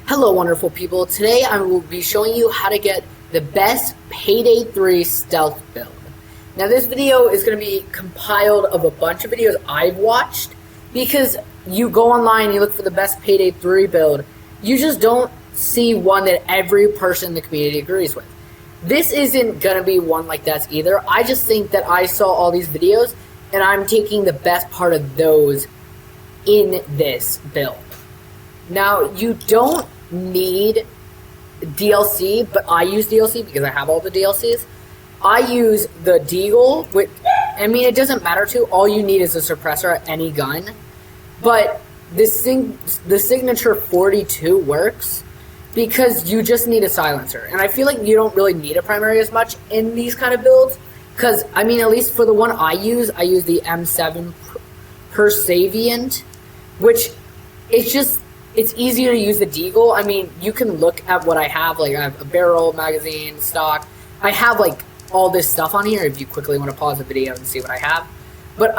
Hello wonderful people, today I will be showing you how to get the best Payday 3 stealth build. Now this video is going to be compiled of a bunch of videos I've watched, because you go online and you look for the best Payday 3 build, you just don't see one that every person in the community agrees with. This isn't going to be one like that either. I just think that I saw all these videos and I'm taking the best part of those in this build. Now you don't need DLC, but I use DLC because I have all the DLCs. I use the Deagle, which, I mean, it doesn't matter to. All you need is a suppressor at any gun. But the signature 42 works because you just need a silencer. And I feel like you don't really need a primary as much in these kind of builds. Because, I mean, at least for the one I use the M7 Perseverant, which is just... it's easier to use the Deagle. I mean, you can look at what I have. Like, I have a barrel, magazine, stock. I have, like, all this stuff on here if you quickly want to pause the video and see what I have. But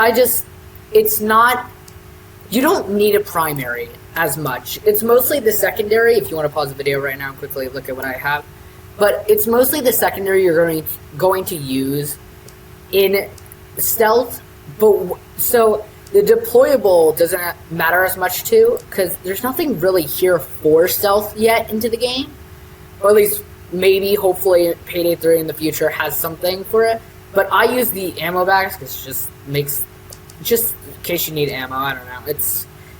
it's not, you don't need a primary as much. It's mostly the secondary, if you want to pause the video right now and quickly look at what I have. But it's mostly the secondary you're going to use in stealth. But, so... the deployable doesn't matter as much too, because there's nothing really here for stealth yet into the game. Or at least, maybe, hopefully, Payday 3 in the future has something for it. But I use the ammo bags, because it just makes... just in case you need ammo, I don't know.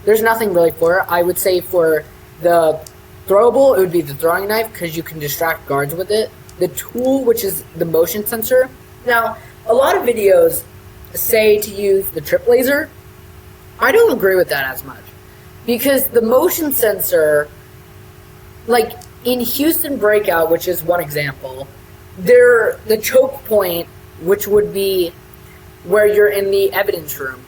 There's nothing really for it. I would say for the throwable, it would be the throwing knife, because you can distract guards with it. The tool, which is the motion sensor. Now, a lot of videos say to use the trip laser. I don't agree with that as much, because the motion sensor, like in Houston Breakout, which is one example, the choke point, which would be where you're in the evidence room,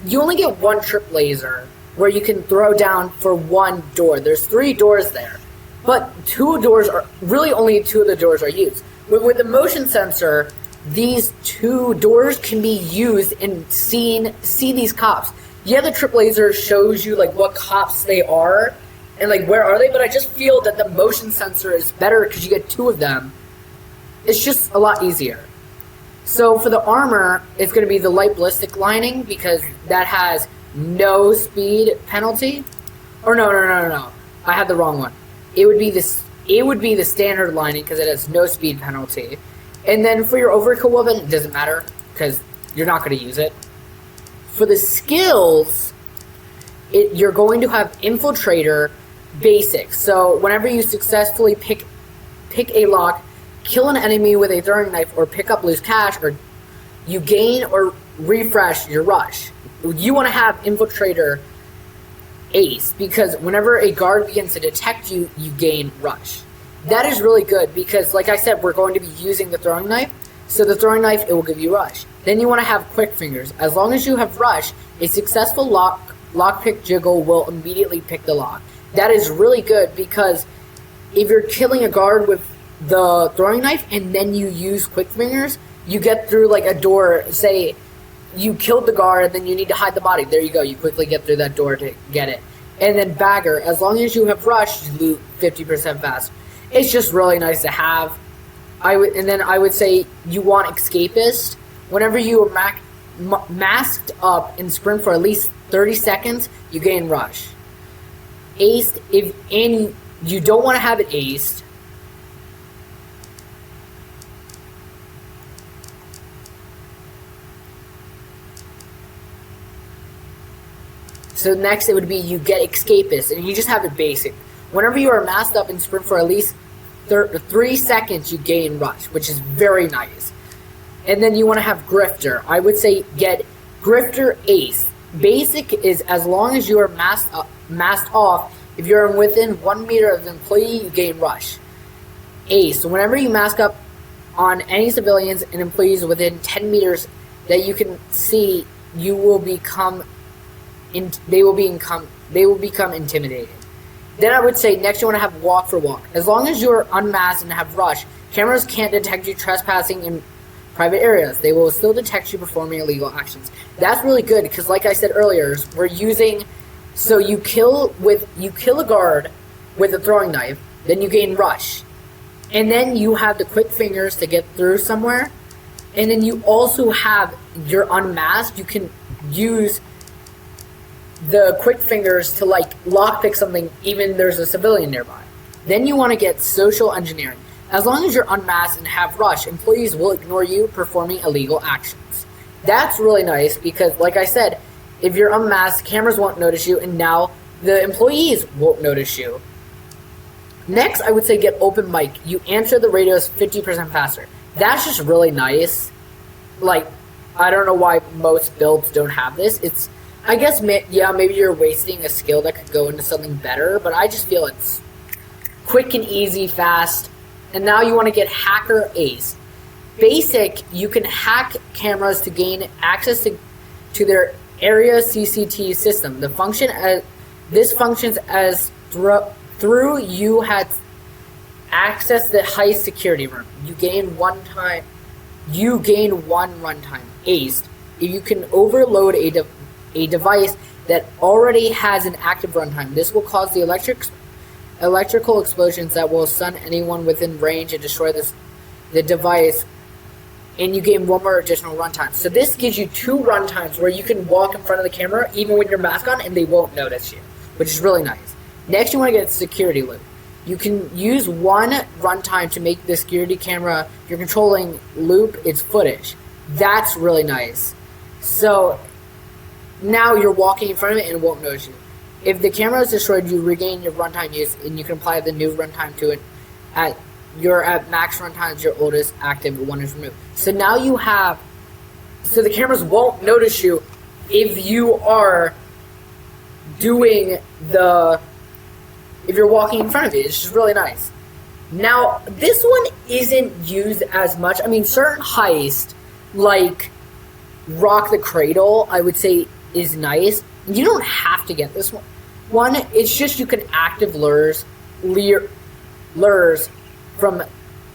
you only get one trip laser where you can throw down for one door. There's 3 doors there, but 2 doors are really only 2 of the doors are used. With the motion sensor, these 2 doors can be used and see these cops. Yeah, the trip laser shows you like what cops they are and like where are they, but I just feel that the motion sensor is better because you get 2 of them. It's just a lot easier. So for the armor, it's going to be the light ballistic lining, because that has no speed penalty. Or no. I had the wrong one. It would be the standard lining because it has no speed penalty. And then for your overkill weapon, it doesn't matter, because you're not going to use it. For the skills, you're going to have Infiltrator basic. So whenever you successfully pick a lock, kill an enemy with a throwing knife, or pick up loose cash, or you gain or refresh your rush. You want to have Infiltrator ace, because whenever a guard begins to detect you, you gain rush. That is really good because, like I said, we're going to be using the throwing knife. So the throwing knife, it will give you rush. Then you want to have quick fingers. As long as you have rush, a successful lockpick jiggle will immediately pick the lock. That is really good because if you're killing a guard with the throwing knife and then you use quick fingers, you get through like a door. Say you killed the guard and then you need to hide the body. There you go. You quickly get through that door to get it. And then bagger. As long as you have rush, you loot 50% faster. It's just really nice to have. I would say you want escapist. Whenever you are masked up and sprint for at least 30 seconds, you gain rush. Aced, and you don't want to have it aced. So next it would be you get escapist, and you just have it basic. Whenever you are masked up and sprint for at least 3 seconds, you gain rush, which is very nice. And then you want to have Grifter. I would say get Grifter Ace. Basic is as long as you are masked off. If you're within 1 meter of the employee, you gain rush. Ace. So whenever you mask up on any civilians and employees within 10 meters that you can see, you will become they will become intimidated. Then I would say next you want to have walk for walk. As long as you're unmasked and have rush, cameras can't detect you trespassing in private areas. They will still detect you performing illegal actions. That's really good because, like I said earlier, we're using. So you kill a guard, with a throwing knife. Then you gain rush. And then you have the quick fingers to get through somewhere. And then you also have your unmasked. You can use the quick fingers to like lockpick something even there's a civilian nearby. Then you want to get social engineering. As long as you're unmasked and have rush, employees will ignore you performing illegal actions. That's really nice because, like I said, if you're unmasked, cameras won't notice you, and now the employees won't notice you. Next, I would say get open mic. You answer the radios 50% faster. That's just really nice. Like, I don't know why most builds don't have this. It's, I guess, yeah, maybe you're wasting a skill that could go into something better, but I just feel it's quick and easy, fast. And now you want to get hacker ace. Basic, you can hack cameras to gain access to their area CCTV system. This functions as through you had access the high security room. You gain one runtime. Ace, if you can overload a device that already has an active runtime. This will cause the electrical explosions that will stun anyone within range and destroy the device, and you gain one more additional runtime. So this gives you 2 runtimes where you can walk in front of the camera even with your mask on and they won't notice you, which is really nice. Next, you want to get security loop. You can use 1 runtime to make the security camera you're controlling loop its footage. That's really nice. So now you're walking in front of it and it won't notice you. If the camera is destroyed, you regain your runtime use, and you can apply the new runtime to it. You're at max runtimes, your oldest active one is removed. So now you have, so the cameras won't notice you if you are doing if you're walking in front of it. It's just really nice. Now, this one isn't used as much. I mean, certain heists, like Rock the Cradle, I would say is nice. You don't have to get this one. It's just you can active lures from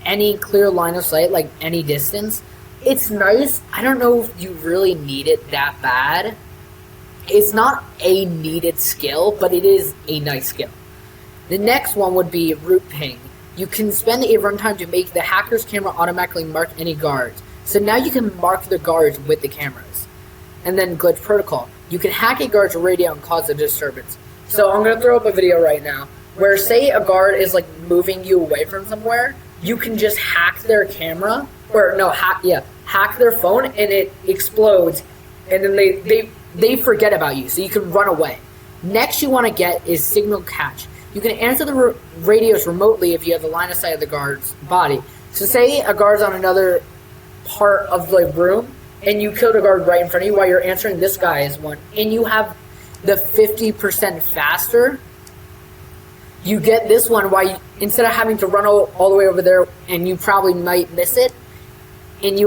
any clear line of sight, like any distance. It's nice. I don't know if you really need it that bad. It's not a needed skill, but it is a nice skill. The next one would be root ping. You can spend a runtime to make the hacker's camera automatically mark any guards. So now you can mark the guards with the cameras. And then glitch protocol. You can hack a guard's radio and cause a disturbance. So I'm going to throw up a video right now where, say, a guard is like moving you away from somewhere. You can just hack their camera, or no, hack their phone, and it explodes, and then they forget about you, so you can run away. Next you want to get is signal catch. You can answer the radios remotely if you have the line of sight of the guard's body. So say a guard's on another part of the room, and you killed a guard right in front of you while you're answering this guy's one, and you have the 50% faster, you get this one while instead of having to run all the way over there, and you probably might miss it, and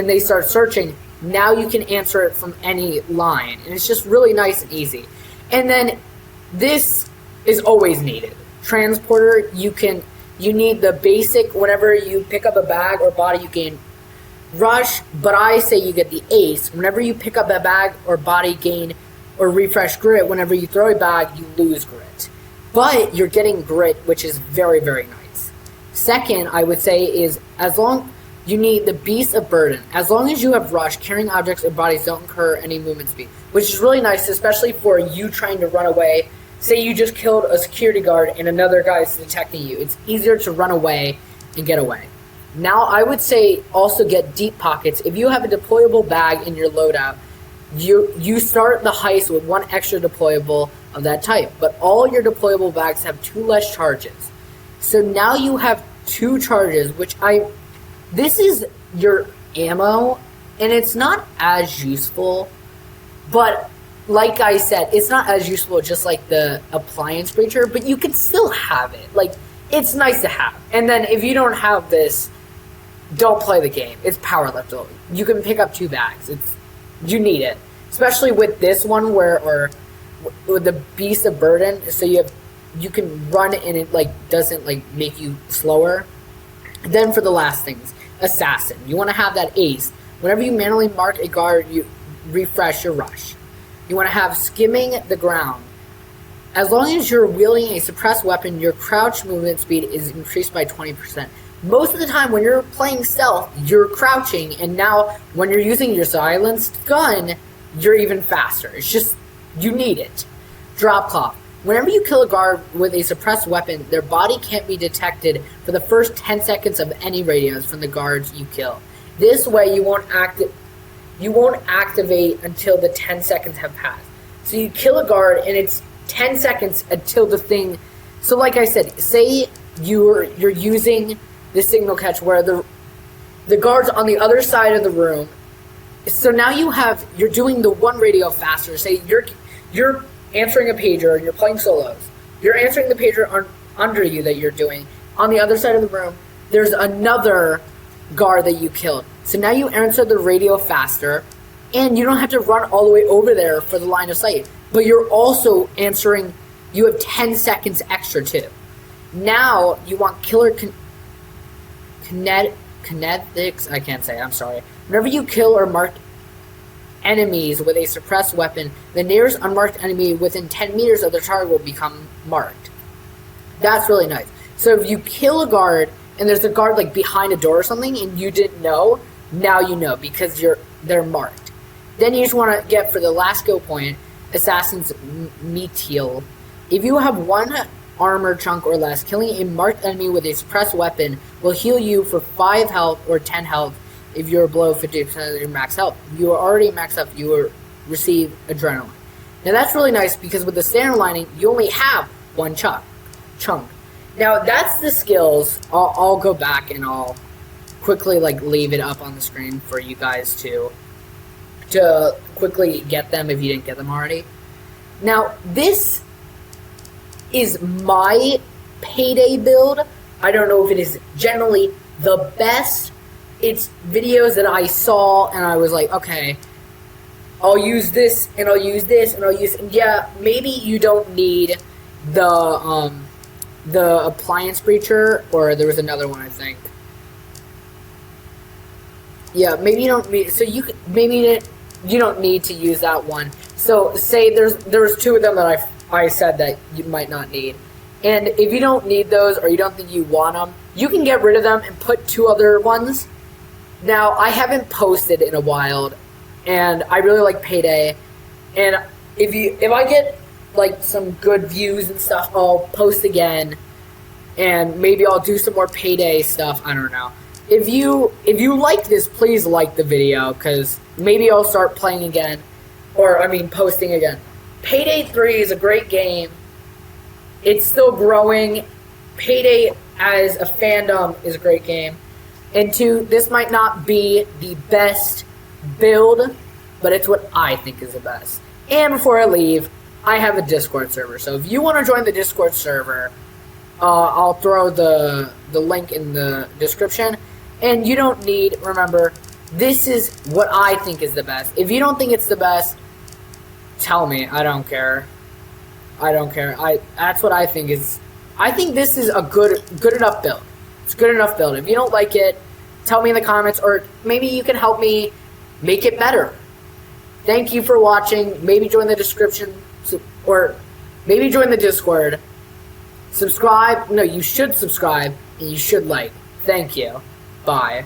they start searching, now you can answer it from any line, and it's just really nice and easy. And then this is always needed. Transporter, you need the basic, whenever you pick up a bag or body, you gain rush, but I say you get the ace. Whenever you pick up a bag or body, gain or refresh grit. Whenever you throw a bag, you lose grit. But you're getting grit, which is very, very nice. Second, I would say, is you need the beast of burden. As long as you have rush, carrying objects or bodies don't incur any movement speed, which is really nice, especially for you trying to run away. Say you just killed a security guard and another guy is detecting you. It's easier to run away and get away. Now, I would say also get deep pockets. If you have a deployable bag in your loadout, you start the heist with 1 extra deployable of that type, but all your deployable bags have 2 less charges. So now you have 2 charges, this is your ammo, and it's not as useful, but like I said, it's not as useful just like the appliance breacher, but you can still have it. Like, it's nice to have. And then if you don't have this, don't play the game. It's power left. You can pick up 2 bags. You need it, especially with this one or with the beast of burden. So you can run and it doesn't make you slower. Then for the last things, assassin. You want to have that ace. Whenever you manually mark a guard, you refresh your rush. You want to have skimming the ground. As long as you're wielding a suppressed weapon, your crouch movement speed is increased by 20%. Most of the time when you're playing stealth, you're crouching, and now when you're using your silenced gun, you're even faster. It's just, you need it. Drop cloth. Whenever you kill a guard with a suppressed weapon, their body can't be detected for the first 10 seconds of any radios from the guards you kill. This way you won't activate until the 10 seconds have passed. So you kill a guard and it's 10 seconds until the thing. So like I said, say you're using the signal catch where the guard's on the other side of the room. So now you're doing the one radio faster. Say you're answering a pager and you're playing solos. You're answering the pager under you that you're doing. On the other side of the room, there's another guard that you killed. So now you answer the radio faster, and you don't have to run all the way over there for the line of sight. But you're also answering, you have 10 seconds extra too. Now you want killer kinetics, I can't say, I'm sorry. Whenever you kill or mark enemies with a suppressed weapon, the nearest unmarked enemy within 10 meters of the target will become marked. That's really nice. So if you kill a guard and there's a guard like behind a door or something and you didn't know, now you know because they're marked. Then you just want to get, for the last skill point, Assassin's Meteal. If you have one armor chunk or less, killing a marked enemy with a suppressed weapon will heal you for 5 health or 10 health if you're below 50% of your max health. If you are already maxed up, you will receive Adrenaline. Now that's really nice because with the standard lining, you only have one chunk. Now that's the skills. I'll go back and I'll quickly leave it up on the screen for you guys to quickly get them if you didn't get them already. Now this is my payday build. I don't know if it is generally the best. It's videos that I saw and I was like, okay, I'll use this and I'll use this and I'll use, yeah, maybe you don't need the appliance breacher, or there was another one I think. Yeah, maybe you don't need, so you don't need to use that one. So say there's 2 of them that I said that you might not need. And if you don't need those or you don't think you want them, you can get rid of them and put 2 other ones. Now, I haven't posted in a while, and I really like Payday. And if I get some good views and stuff, I'll post again, and maybe I'll do some more Payday stuff. I don't know. If you like this, please like the video, because maybe I'll start playing again, posting again. Payday 3 is a great game. It's still growing. Payday as a fandom is a great game. And 2, this might not be the best build, but it's what I think is the best. And before I leave, I have a Discord server. So if you want to join the Discord server, I'll throw the link in the description. And you don't need, remember, this is what I think is the best. If you don't think it's the best, tell me. I don't care. That's what I think is. I think this is a good enough build. It's a good enough build. If you don't like it, tell me in the comments, or maybe you can help me make it better. Thank you for watching. Maybe join the description, or maybe join the Discord. Subscribe. No, you should subscribe, and you should like. Thank you. Bye.